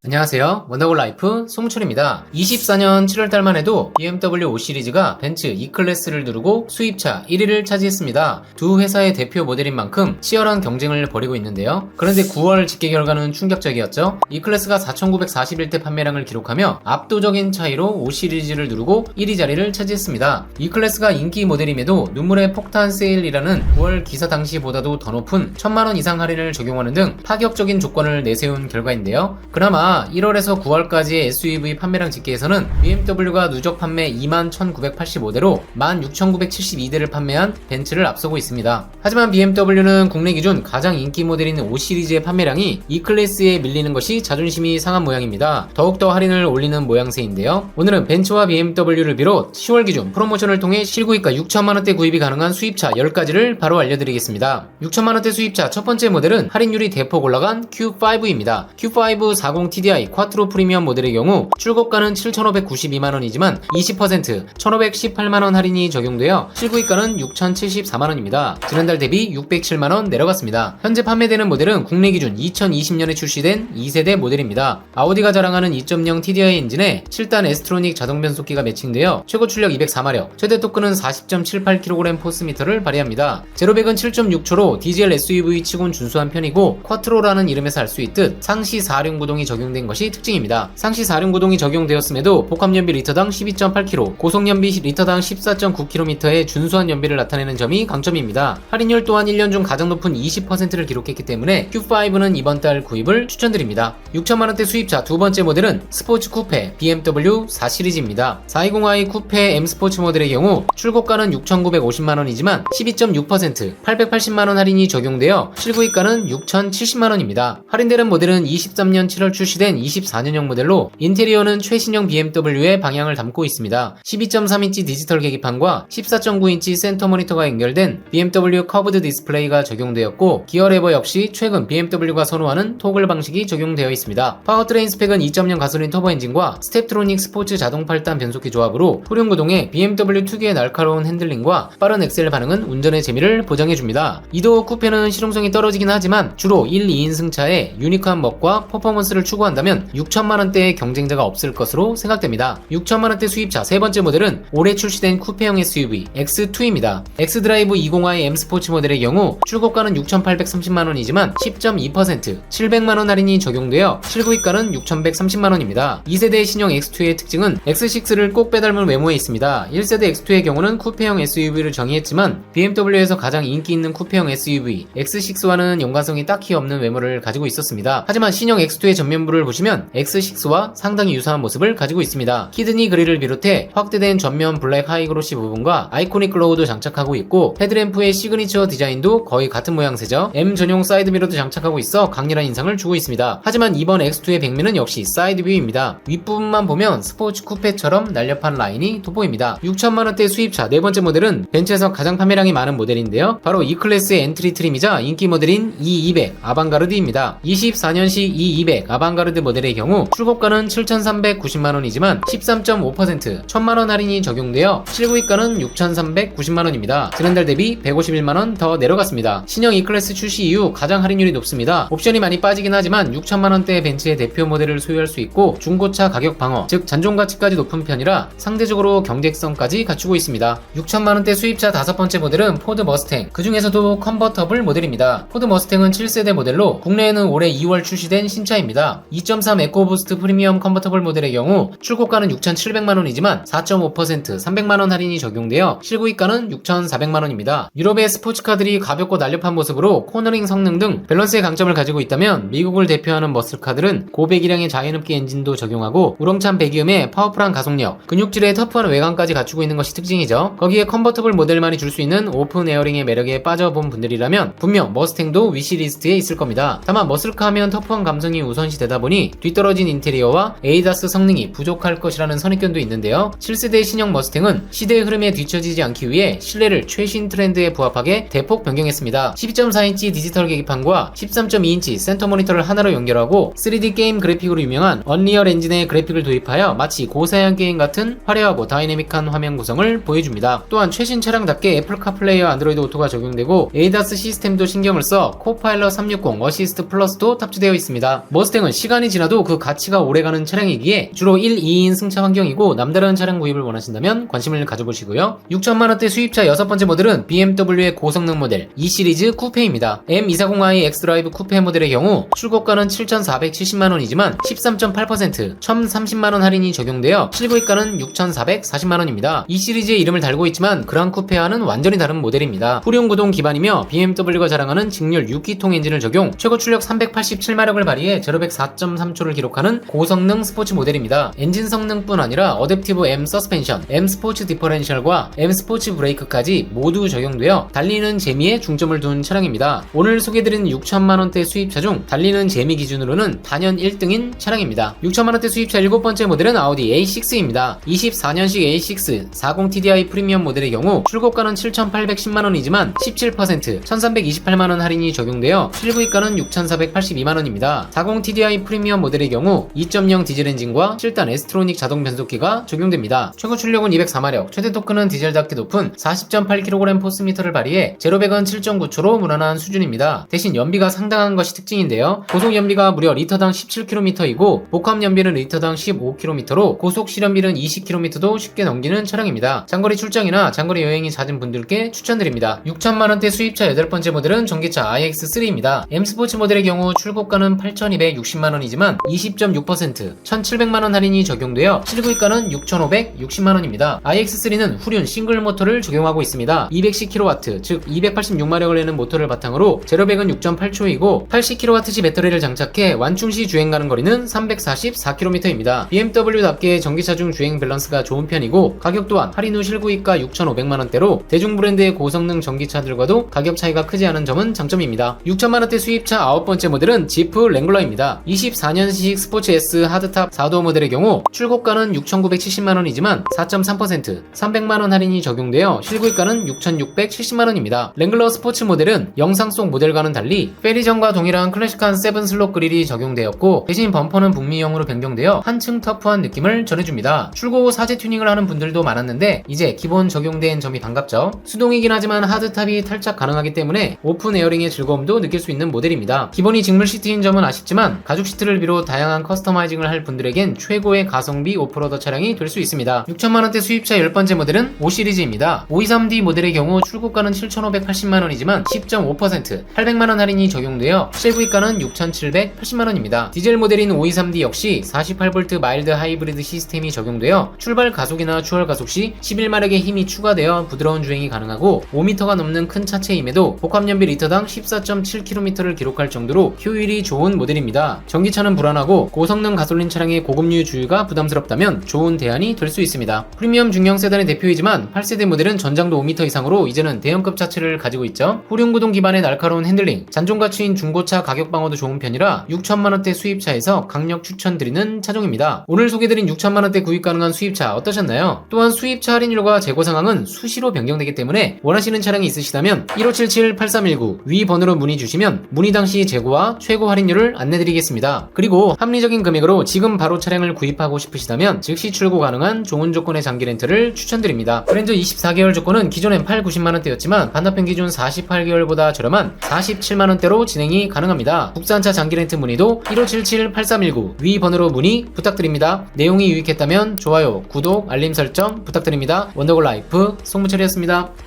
안녕하세요. 원더골 라이프 송철입니다. 24년 7월달만 해도 BMW 5 시리즈가 벤츠 E클래스를 누르고 수입차 1위를 차지했습니다. 두 회사의 대표 모델인 만큼 치열한 경쟁을 벌이고 있는데요. 그런데 9월 집계 결과는 충격적이었죠. E클래스가 4,941대 판매량을 기록하며 압도적인 차이로 5 시리즈를 누르고 1위 자리를 차지했습니다. E클래스가 인기 모델임에도 눈물의 폭탄 세일이라는 9월 기사 당시보다도 더 높은 1,000만원 이상 할인을 적용하는 등 파격적인 조건을 내세운 결과인데요. 그나마 1월에서 9월까지의 SUV 판매량 집계에서는 BMW가 누적 판매 21,985대로 16,972대를 판매한 벤츠를 앞서고 있습니다. 하지만 BMW는 국내 기준 가장 인기 모델인 5 시리즈의 판매량이 E클래스에 밀리는 것이 자존심이 상한 모양입니다. 더욱더 할인을 올리는 모양새인데요. 오늘은 벤츠와 BMW를 비롯 10월 기준 프로모션을 통해 실구입가 6천만원대 구입이 가능한 수입차 10가지를 바로 알려드리겠습니다. 6천만원대 수입차 첫 번째 모델은 할인율이 대폭 올라간 Q5입니다. Q5 40TDI 쿼트로 프리미엄 모델의 경우 출고가는 7,592만원이지만 20% 1,518만원 할인이 적용되어 실구입가는 6,074만원입니다. 지난달 대비 607만원 내려갔습니다. 현재 판매되는 모델은 국내 기준 2020년에 출시된 2세대 모델입니다. 아우디가 자랑하는 2.0 TDI 엔진에 7단 에스트로닉 자동 변속기가 매칭되어 최고 출력 204마력, 최대 토크는 40.78kg 포스미터를 발휘합니다. 제로백은 7.6초로 디젤 SUV 치곤 준수한 편이고 쿼트로라는 이름에서 알 수 있듯 상시 4륜 구동이 적용된 것이 특징입니다. 상시 4륜 구동이 적용되었음에도 복합연비 리터당 12.8km, 고속연비 리터당 14.9km의 준수한 연비를 나타내는 점이 강점입니다. 할인율 또한 1년 중 가장 높은 20%를 기록했기 때문에 Q5는 이번 달 구입을 추천드립니다. 6천만원대 수입차 두 번째 모델은 스포츠 쿠페 BMW 4 시리즈입니다. 420i 쿠페 M 스포츠 모델의 경우 출고가는 6,950만원이지만 12.6% 880만원 할인이 적용되어 실구입가는 6,070만원입니다. 할인되는 모델은 23년 7월 출시된 24년형 모델로 인테리어는 최신형 BMW의 방향을 담고 있습니다. 12.3인치 디지털 계기판과 14.9인치 센터 모니터가 연결된 BMW 커브드 디스플레이가 적용되었고 기어 레버 역시 최근 BMW가 선호하는 토글 방식이 적용되어 있습니다. 파워트레인 스펙은 2.0 가솔린 터보 엔진과 스텝트로닉 스포츠 자동 8단 변속기 조합으로 후륜 구동에 BMW 특유의 날카로운 핸들링과 빠른 엑셀 반응은 운전의 재미를 보장해줍니다. 이도 쿠페는 실용성이 떨어지긴 하지만 주로 1, 2인승 차에 유니크한 멋과 퍼포먼스를 추구한다면 6천만원대의 경쟁자가 없을 것으로 생각됩니다. 6천만원대 수입차 세 번째 모델은 올해 출시된 쿠페형 SUV X2입니다. X드라이브 20i M 스포츠 모델의 경우 출고가는 6,830만원이지만 10.2% 700만원 할인이 적용되어 실구입가는 6,130만원입니다. 2세대 신형 X2의 특징은 X6를 꼭 빼닮은 외모에 있습니다. 1세대 X2의 경우는 쿠페형 SUV를 정의했지만 BMW에서 가장 인기 있는 쿠페형 SUV X6와는 연관성이 딱히 없는 외모를 가지고 있었습니다. 하지만 신형 X2의 전면부를 보시면 X6와 상당히 유사한 모습을 가지고 있습니다. 키드니 그릴을 비롯해 확대된 전면 블랙 하이그로시 부분과 아이코닉 글로우도 장착하고 있고 헤드램프의 시그니처 디자인도 거의 같은 모양새죠. M 전용 사이드미러도 장착하고 있어 강렬한 인상을 주고 있습니다. 하지만 이번 X2의 백미는 역시 사이드뷰입니다. 윗부분만 보면 스포츠 쿠페처럼 날렵한 라인이 돋보입니다. 6천만원대 수입차 네 번째 모델은 벤츠에서 가장 판매량이 많은 모델인데요. 바로 E클래스의 엔트리 트림이자 인기 모델인 E200 아방가르드입니다. 24년식 E200 아방가르드 모델의 경우 출고가는 7,390만원이지만 13.5% 1,000만원 할인이 적용되어 실구입가는 6,390만원입니다. 지난달 대비 151만원 더 내려갔습니다. 신형 E클래스 출시 이후 가장 할인율이 높습니다. 옵션이 많이 빠지긴 하지만 6천만원대 벤츠의 대표 모델을 소유할 수 있고 중고차 가격 방어, 즉 잔존가치까지 높은 편이라 상대적으로 경쟁성까지 갖추고 있습니다. 6천만원대 수입차 다섯 번째 모델은 포드 머스탱, 그 중에서도 컨버터블 모델입니다. 포드 머스탱은 7세대 모델로 국내에는 올해 2월 출시된 신차입니다. 2.3 에코부스트 프리미엄 컨버터블 모델의 경우 출고가는 6,700만원이지만 4.5% 300만원 할인이 적용되어 실구입가는 6,400만원입니다. 유럽의 스포츠카들이 가볍고 날렵한 모습으로 코너링 성능 등 밸런스의 강점을 가지고 있다면 미국을 대표하는 머슬카들은 고배기량의 자연흡기 엔진도 적용하고 우렁찬 배기음에 파워풀한 가속력, 근육질의 터프한 외관까지 갖추고 있는 것이 특징이죠. 거기에 컨버터블 모델만이 줄 수 있는 오픈 에어링의 매력에 빠져본 분들이라면 분명 머스탱도 위시리스트에 있을 겁니다. 다만 머슬카 하면 터프한 감성이 우선시 되다 보니 뒤떨어진 인테리어와 ADAS 성능이 부족할 것이라는 선입견도 있는데요. 7세대 신형 머스탱은 시대의 흐름에 뒤처지지 않기 위해 실내를 최신 트렌드에 부합하게 대폭 변경했습니다. 12.4인치 디지털 계기판과 13.2인치 센터 모니터를 하나로 연결하고 3D 게임 그래픽으로 유명한 언리얼 엔진의 그래픽을 도입하여 마치 고사양 게임 같은 화려하고 다이내믹한 화면 구성을 보여줍니다. 또한 최신 차량답게 애플 카플레이와 안드로이드 오토가 적용되고 ADAS 시스템도 신경을 써 코파일럿 360 어시스트 플러스도 탑재되어 있습니다. 머스탱은 시간 시간이 지나도 그 가치가 오래가는 차량이기에 주로 1, 2인 승차 환경이고 남다른 차량 구입을 원하신다면 관심을 가져보시고요. 6천만원대 수입차 여섯 번째 모델은 BMW의 고성능 모델 E 시리즈 쿠페입니다. M240i x드라이브 쿠페 모델의 경우 출고가는 7,470만원이지만 13.8% 1,030만원 할인이 적용되어 실구입가는 6,440만원입니다. E 시리즈의 이름을 달고 있지만 그랑 쿠페와는 완전히 다른 모델입니다. 후륜 구동 기반이며 BMW가 자랑하는 직렬 6기통 엔진을 적용, 최고 출력 387마력을 발휘해 0-100 4.3초를 기록하는 고성능 스포츠 모델입니다. 엔진 성능뿐 아니라 어댑티브 M 서스펜션, M 스포츠 디퍼렌셜과 M 스포츠 브레이크까지 모두 적용되어 달리는 재미에 중점을 둔 차량입니다. 오늘 소개드린 6천만원대 수입차 중 달리는 재미 기준으로는 단연 1등인 차량입니다. 6천만원대 수입차 일곱 번째 모델은 아우디 A6입니다. 24년식 A6 40TDI 프리미엄 모델의 경우 출고가는 7,810만원이지만 17% 1,328만원 할인이 적용되어 실구입가는 6,482만원입니다. 40TDI 프리미엄 모델의 경우 2.0 디젤 엔진과 7단 에스트로닉 자동 변속기가 적용됩니다. 최고 출력은 204마력, 최대 토크는 디젤답게 높은 40.8kg 포스미터를 발휘해 0-100은 7.9초로 무난한 수준입니다. 대신 연비가 상당한 것이 특징인데요. 고속 연비가 무려 리터당 17km이고 복합 연비는 리터당 15km로 고속 실연비는 20km도 쉽게 넘기는 차량입니다. 장거리 출장이나 장거리 여행이 잦은 분들께 추천드립니다. 6천만원대 수입차 여덟 번째 모델은 전기차 iX3입니다. M 스포츠 모델의 경우 출고가는 8,260만원이지만 20.6% 1,700만원 할인이 적용되어 실구입가는 6,560만원입니다. iX3는 후륜 싱글 모터를 적용하고 있습니다. 210kW 즉 286마력을 내는 모터를 바탕으로 0-100은 6.8초이고 80kWh 배터리를 장착해 완충시 주행 가는 거리는 344km입니다. BMW답게 전기차 중 주행 밸런스가 좋은 편이고 가격 또한 할인 후 실구입가 6,500만원대로 대중 브랜드의 고성능 전기차들과도 가격 차이가 크지 않은 점은 장점입니다. 6천만원대 수입차 아홉 번째 모델은 지프 랭글러입니다. 24년식 스포츠 S 하드탑 4도어 모델의 경우 출고가는 6,970만원이지만 4.3% 300만원 할인이 적용되어 실구입가는 6,670만원입니다. 랭글러 스포츠 모델은 영상 속 모델과는 달리 페리전과 동일한 클래식한 7 슬롯 그릴이 적용되었고 대신 범퍼는 북미형으로 변경되어 한층 터프한 느낌을 전해줍니다. 출고 후 사제 튜닝을 하는 분들도 많았는데 이제 기본 적용된 점이 반갑죠. 수동이긴 하지만 하드탑이 탈착 가능하기 때문에 오픈 에어링의 즐거움도 느낄 수 있는 모델입니다. 기본이 직물 시트인 점은 아쉽지만 가죽 시트를 비롯 다양한 커스터마이징을 할 분들에겐 최고의 가성비 오프로더 차량이 될 수 있습니다. 6천만원대 수입차 10번째 모델은 5 시리즈입니다. 523D 모델의 경우 출고가는 7,580만원이지만 10.5% 800만원 할인이 적용되어 실구입가는 6,780만원입니다. 디젤 모델인 523D 역시 48V 마일드 하이브리드 시스템이 적용되어 출발 가속이나 추월 가속 시 11마력의 힘이 추가되어 부드러운 주행이 가능하고 5m가 넘는 큰 차체임에도 복합연비 리터당 14.7km를 기록할 정도로 효율이 좋은 모델입니다. 전기차는 불안하고 고성능 가솔린 차량의 고급류 주유가 부담스럽다면 좋은 대안이 될 수 있습니다. 프리미엄 중형 세단의 대표이지만 8세대 모델은 전장도 5m 이상으로 이제는 대형급 차체를 가지고 있죠. 후륜구동 기반의 날카로운 핸들링, 잔존 가치인 중고차 가격 방어도 좋은 편이라 6천만원대 수입차에서 강력 추천드리는 차종입니다. 오늘 소개드린 6천만원대 구입 가능한 수입차 어떠셨나요? 또한 수입차 할인율과 재고 상황은 수시로 변경되기 때문에 원하시는 차량이 있으시다면 1577-8319 위 번호로 문의 주시면 문의 당시 재고와 최고 할인율을 안내드리겠습니다. 그리고 합리적인 금액으로 지금 바로 차량을 구입하고 싶으시다면 즉시 출고 가능한 좋은 조건의 장기 렌트를 추천드립니다. 브랜드 24개월 조건은 기존엔 8-90만원대였지만 반납행 기준 48개월보다 저렴한 47만원대로 진행이 가능합니다. 국산차 장기 렌트 문의도 1577-8319 위 번호로 문의 부탁드립니다. 내용이 유익했다면 좋아요, 구독, 알림 설정 부탁드립니다. 원더골 라이프 송무철이었습니다.